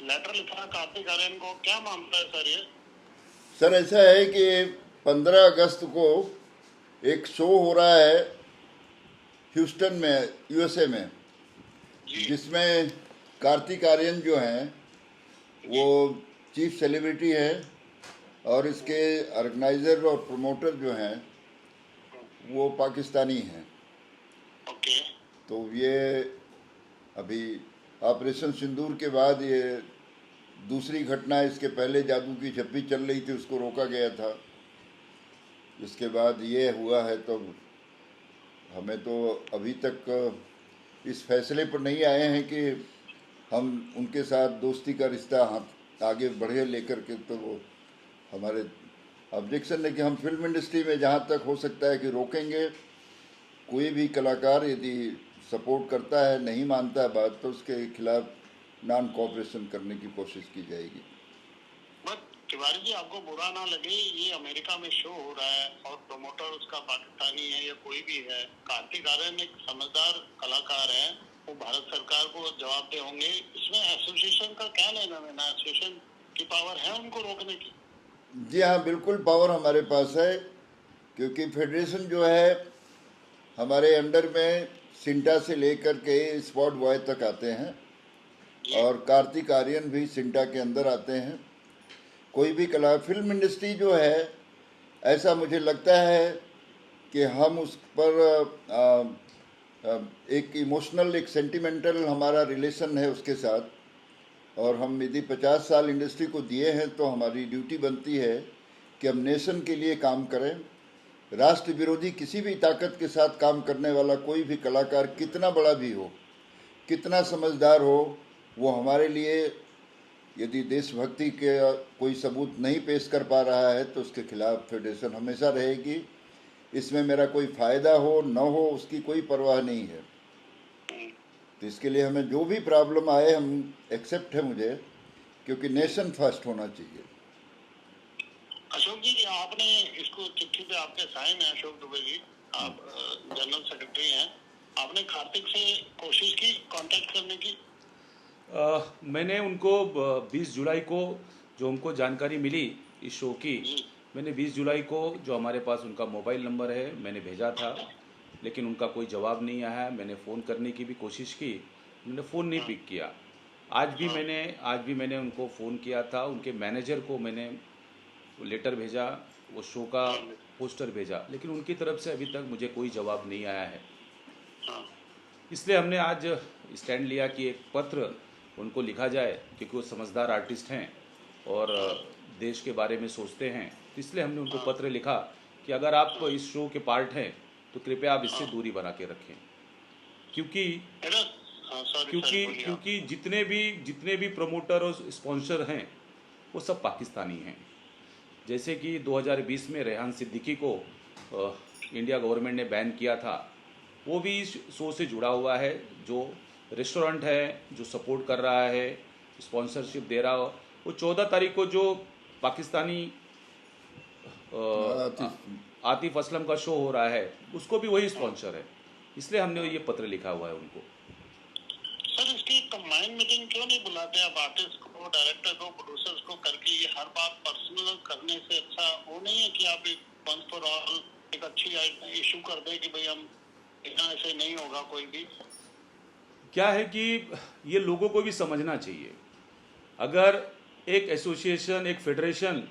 Letter लिखा कार्तिक आर्यन को, क्या मामला है सर ये? सर ऐसा है कि 15 अगस्त को एक शो हो रहा है ह्यूस्टन में, यूएसए में, जी जिसमें कार्तिक आर्यन जो हैं वो जी। चीफ सेलिब्रिटी हैं, और इसके ऑर्गेनाइज़र और प्रमोटर जो हैं वो पाकिस्तानी हैं। ओके। तो ये अभी ऑपरेशन सिंदूर के बाद ये दूसरी घटना है। इसके पहले जादू की झप्पी चल रही थी, उसको रोका गया था। इसके बाद ये हुआ है। तो हमें तो अभी तक इस फैसले पर नहीं आए हैं कि हम उनके साथ दोस्ती का रिश्ता हाथ आगे बढ़े लेकर के। तो वो हमारे ऑब्जेक्शन है कि हम फिल्म इंडस्ट्री में जहाँ तक हो सकता है कि रोकेंगे। कोई भी कलाकार यदि सपोर्ट करता है, नहीं मानता है बात, तो उसके खिलाफ नॉन कोऑपरेशन करने की कोशिश की जाएगी। बट तिवारी जी, आपको बुरा ना लगे, ये अमेरिका में शो हो रहा है और प्रमोटर उसका पाकिस्तानी है या कोई भी है। कार्तिक आर्यन एक समझदार कलाकार है, वो भारत सरकार को जवाबदेह होंगे। इसमें एसोसिएशन का क्या लेना देना? एसोसिएशन की पावर है उनको रोकने की? जी हाँ, बिल्कुल पावर हमारे पास है, क्योंकि फेडरेशन जो है हमारे अंडर में सिंटा से लेकर के स्पॉट बॉय तक आते हैं, जी और कार्तिक आर्यन भी सिंटा के अंदर आते हैं। कोई भी कला फिल्म इंडस्ट्री जो है, ऐसा मुझे लगता है कि हम उस पर एक इमोशनल, एक सेंटिमेंटल हमारा रिलेशन है उसके साथ। और हम यदि 50 साल इंडस्ट्री को दिए हैं तो हमारी ड्यूटी बनती है कि हम नेशन के लिए काम करें। राष्ट्र विरोधी किसी भी ताकत के साथ काम करने वाला कोई भी कलाकार कितना बड़ा भी हो, कितना समझदार हो, वो हमारे लिए यदि देशभक्ति के कोई सबूत नहीं पेश कर पा रहा है तो उसके खिलाफ फेडरेशन हमेशा रहेगी। इसमें मेरा कोई फ़ायदा हो न हो, उसकी कोई परवाह नहीं है। तो इसके लिए हमें जो भी प्रॉब्लम आए हम एक्सेप्ट है मुझे, क्योंकि नेशन फर्स्ट होना चाहिए। अशोक जी, आपने इसको चिट्ठी पे आपके साइन है, अशोक दुबे जी, आप जनरल सेक्रेटरी हैं। आपने कार्तिक से कोशिश की कांटेक्ट करने की? मैंने उनको 20 जुलाई को जो हमको जानकारी मिली इस शो की, जी मैंने 20 जुलाई को जो हमारे पास उनका मोबाइल नंबर है मैंने भेजा था, लेकिन उनका कोई जवाब नहीं आया। मैंने फ़ोन करने की भी कोशिश की, उन्होंने फ़ोन नहीं हाँ पिक किया। हाँ आज भी मैंने उनको फ़ोन किया था, उनके मैनेजर को मैंने लेटर भेजा, वो शो का हाँ पोस्टर भेजा, लेकिन उनकी तरफ से अभी तक मुझे कोई जवाब नहीं आया है। हाँ। इसलिए हमने आज स्टैंड लिया कि एक पत्र उनको लिखा जाए, क्योंकि वो समझदार आर्टिस्ट हैं और देश के बारे में सोचते हैं। तो इसलिए हमने उनको हाँ पत्र लिखा कि अगर आप इस शो के पार्ट हैं तो कृपया आप इससे हाँ। दूरी बना के रखें, क्योंकि मेरा, हाँ सॉरी सॉरी, क्योंकि बोलिए आप। क्योंकि जितने भी प्रमोटर और स्पॉन्सर हैं वो सब पाकिस्तानी हैं। जैसे कि 2020 में रेहान सिद्दीकी को इंडिया गवर्नमेंट ने बैन किया था, वो भी इस शो से जुड़ा हुआ है। जो रेस्टोरेंट है जो सपोर्ट कर रहा है, स्पॉन्सरशिप दे रहा हो, वो 14 तारीख को जो पाकिस्तानी आतिफ, आतिफ असलम का शो हो रहा है उसको भी वही स्पॉन्सर है। इसलिए हमने ये पत्र लिखा हुआ है उनको। सर, इसकी कंबाइंड मीटिंग क्यों नहीं बुलाते आप? आर्टिस्ट को, डायरेक्टर को, प्रोड्यूसर्स को करके ये हर बात पर्सनल करने से अच्छा वो नहीं है कि आप एक वंस फॉर ऑल एक अच्छी इशू कर दें कि भाई हम इतना, ऐसे नहीं होगा कोई भी। क्या है कि ये लोगों को भी समझना चाहिए, अगर एक एसोसिएशन, एक फेडरेशन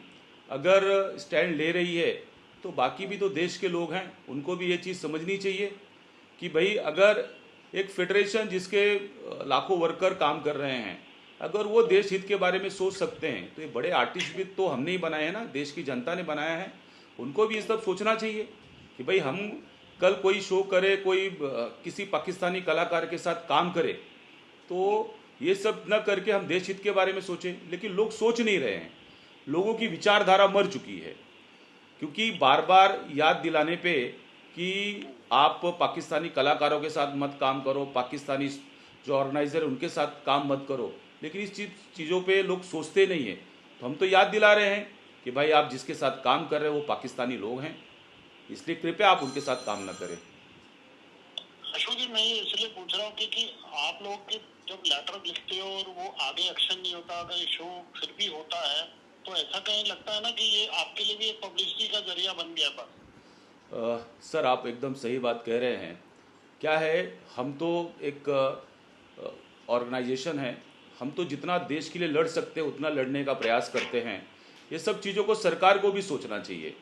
अगर स्टैंड ले रही है तो बाकी भी तो देश के लोग हैं, उनको भी ये चीज़ समझनी चाहिए कि भाई अगर एक फेडरेशन जिसके लाखों वर्कर काम कर रहे हैं, अगर वो देश हित के बारे में सोच सकते हैं तो ये बड़े आर्टिस्ट भी तो हमने ही बनाए हैं ना, देश की जनता ने बनाया है। उनको भी ये सब सोचना चाहिए कि भाई हम कल कोई शो करे, कोई किसी पाकिस्तानी कलाकार के साथ काम करे, तो ये सब न करके हम देश हित के बारे में सोचें। लेकिन लोग सोच नहीं रहे हैं, लोगों की विचारधारा मर चुकी है, क्योंकि बार बार याद दिलाने पे कि आप पाकिस्तानी कलाकारों के साथ मत काम करो, पाकिस्तानी जो ऑर्गेनाइजर है उनके साथ काम मत करो, लेकिन इस चीज़ों पे लोग सोचते नहीं हैं। तो हम तो याद दिला रहे हैं कि भाई आप जिसके साथ काम कर रहे हो वो पाकिस्तानी लोग हैं, इसलिए कृपया आप उनके साथ काम न करें। अशोक जी, मैं ये इसलिए पूछ रहा हूँ कि आप लोग के जब लेटर लिखते हो और वो आगे एक्शन नहीं होता, अगर शो फिर भी होता है, तो ऐसा कहीं लगता है ना कि ये आपके लिए भी एक पब्लिसिटी का जरिया बन गया बस। सर आप एकदम सही बात कह रहे हैं। क्या है, हम तो एक ऑर्गेनाइजेशन है, हम तो जितना देश के लिए लड़ सकते हैं उतना लड़ने का प्रयास करते हैं। ये सब चीज़ों को सरकार को भी सोचना चाहिए।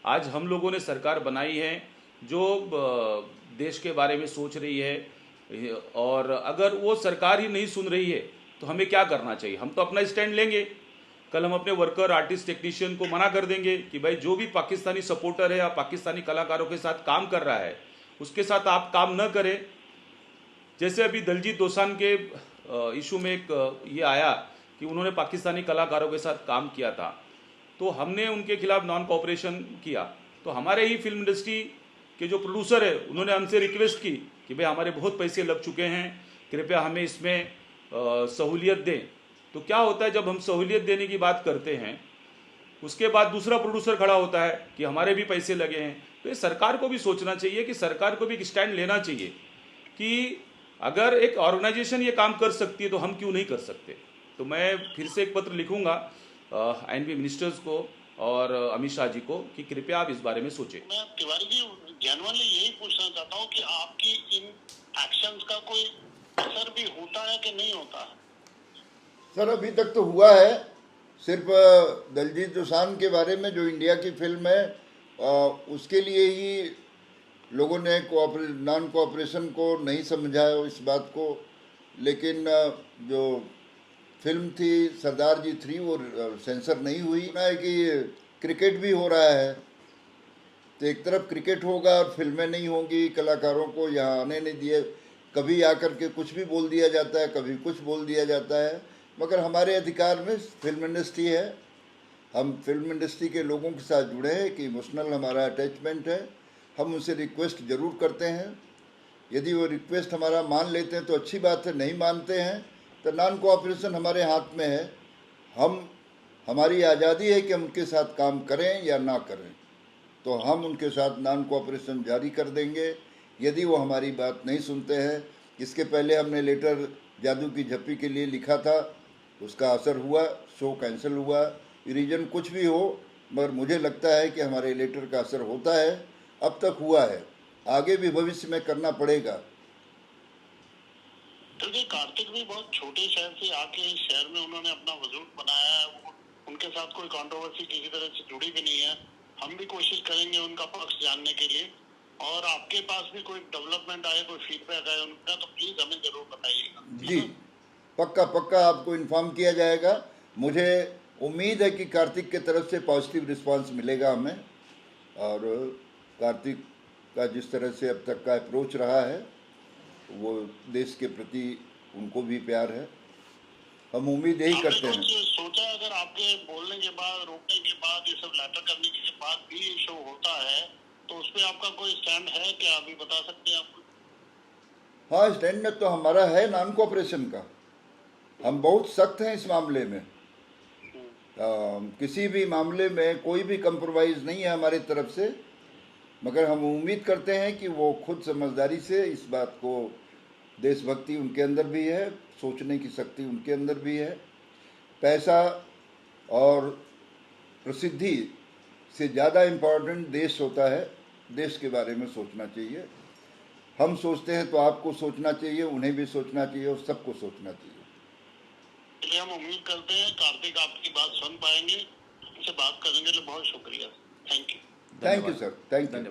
आज हम लोगों ने सरकार बनाई है जो देश के बारे में सोच रही है, और अगर वो सरकार ही नहीं सुन रही है तो हमें क्या करना चाहिए? हम तो अपना स्टैंड लेंगे। कल हम अपने वर्कर, आर्टिस्ट, टेक्नीशियन को मना कर देंगे कि भाई जो भी पाकिस्तानी सपोर्टर है या पाकिस्तानी कलाकारों के साथ काम कर रहा है उसके साथ आप काम न करें। जैसे अभी दलजीत दोसांझ के इशू में एक ये आया कि उन्होंने पाकिस्तानी कलाकारों के साथ काम किया था, तो हमने उनके खिलाफ नॉन कोऑपरेशन किया। तो हमारे ही फिल्म इंडस्ट्री के जो प्रोड्यूसर है उन्होंने हमसे रिक्वेस्ट की कि भाई हमारे बहुत पैसे लग चुके हैं, कृपया हमें इसमें सहूलियत दें। तो क्या होता है, जब हम सहूलियत देने की बात करते हैं उसके बाद दूसरा प्रोड्यूसर खड़ा होता है कि हमारे भी पैसे लगे हैं। तो ये सरकार को भी सोचना चाहिए कि सरकार को भी एक स्टैंड लेना चाहिए कि अगर एक ऑर्गेनाइजेशन ये काम कर सकती है तो हम क्यों नहीं कर सकते। तो मैं फिर से एक पत्र लिखूंगा एनपी मिनिस्टर्स को और अमित शाह जी को कि कृपया आप इस बारे में सोचें। मैं तिवारी जी जेन्युइनली यही पूछना चाहता हूँ कि आपकी इन एक्शंस का कोई असर भी होता है कि नहीं होता है? सर अभी तक तो हुआ है, सिर्फ दलजीत दोसांझ के बारे में जो इंडिया की फिल्म है उसके लिए ही लोगों ने नॉन कोऑपरेशन को नहीं समझा है इस बात को। लेकिन जो फिल्म थी सरदार जी 3 वो सेंसर नहीं हुई ना, है कि क्रिकेट भी हो रहा है, तो एक तरफ क्रिकेट होगा और फिल्में नहीं होंगी, कलाकारों को यहाँ आने नहीं दिए, कभी आकर के कुछ भी बोल दिया जाता है, कभी कुछ बोल दिया जाता है। मगर हमारे अधिकार में फिल्म इंडस्ट्री है, हम फिल्म इंडस्ट्री के लोगों के साथ जुड़े हैं कि इमोशनल हमारा अटैचमेंट है। हम उनसे रिक्वेस्ट ज़रूर करते हैं, यदि वो रिक्वेस्ट हमारा मान लेते हैं तो अच्छी बात है, नहीं मानते हैं तो नॉन कोऑपरेशन हमारे हाथ में है। हमारी आज़ादी है कि हम उनके साथ काम करें या ना करें, तो हम उनके साथ नॉन कोऑपरेशन जारी कर देंगे यदि वो हमारी बात नहीं सुनते हैं। इसके पहले हमने लेटर जादू की झप्पी के लिए लिखा था, उसका असर हुआ, शो कैंसिल हुआ, रीजन कुछ भी हो, मगर मुझे लगता है कि हमारे लेटर का असर होता है, अब तक हुआ है, आगे भी भविष्य में करना पड़ेगा। क्योंकि कार्तिक भी बहुत छोटे शहर से आके इस शहर में उन्होंने अपना वजूद बनाया है, उनके साथ कोई कंट्रोवर्सी किसी तरह से जुड़ी भी नहीं है। हम भी कोशिश करेंगे उनका पक्ष जानने के लिए, और आपके पास भी कोई डेवलपमेंट आए, कोई फीडबैक आए उनका, तो प्लीज हमें जरूर बताइएगा। जी पक्का आपको इन्फॉर्म किया जाएगा। मुझे उम्मीद है कि कार्तिक के तरफ से पॉजिटिव रिस्पांस मिलेगा हमें, और कार्तिक का जिस तरह से अब तक का अप्रोच रहा है वो देश के प्रति उनको भी प्यार है, हम उम्मीद यही करते हैं। सोचा अगर आपके बोलने के बाद, रोकने के बाद, ये सब लेटर करने के बाद भी ये शो होता है तो उस पर आपका कोई स्टैंड है क्या, अभी बता सकते हैं आपको? हाँ, स्टैंड तो हमारा है नॉन कोऑपरेशन का, हम बहुत सख्त हैं इस मामले में। किसी भी मामले में कोई भी कंप्रोमाइज़ नहीं है हमारी तरफ से, मगर हम उम्मीद करते हैं कि वो खुद समझदारी से इस बात को, देशभक्ति उनके अंदर भी है, सोचने की शक्ति उनके अंदर भी है। पैसा और प्रसिद्धि से ज़्यादा इम्पोर्टेंट देश होता है, देश के बारे में सोचना चाहिए। हम सोचते हैं तो आपको सोचना चाहिए, उन्हें भी सोचना चाहिए और सबको सोचना चाहिए। इसलिए हम उम्मीद करते हैं कार्तिक आपकी बात सुन पाएंगे। हमसे बात करने के लिए बहुत शुक्रिया। Thank you sir, thank you.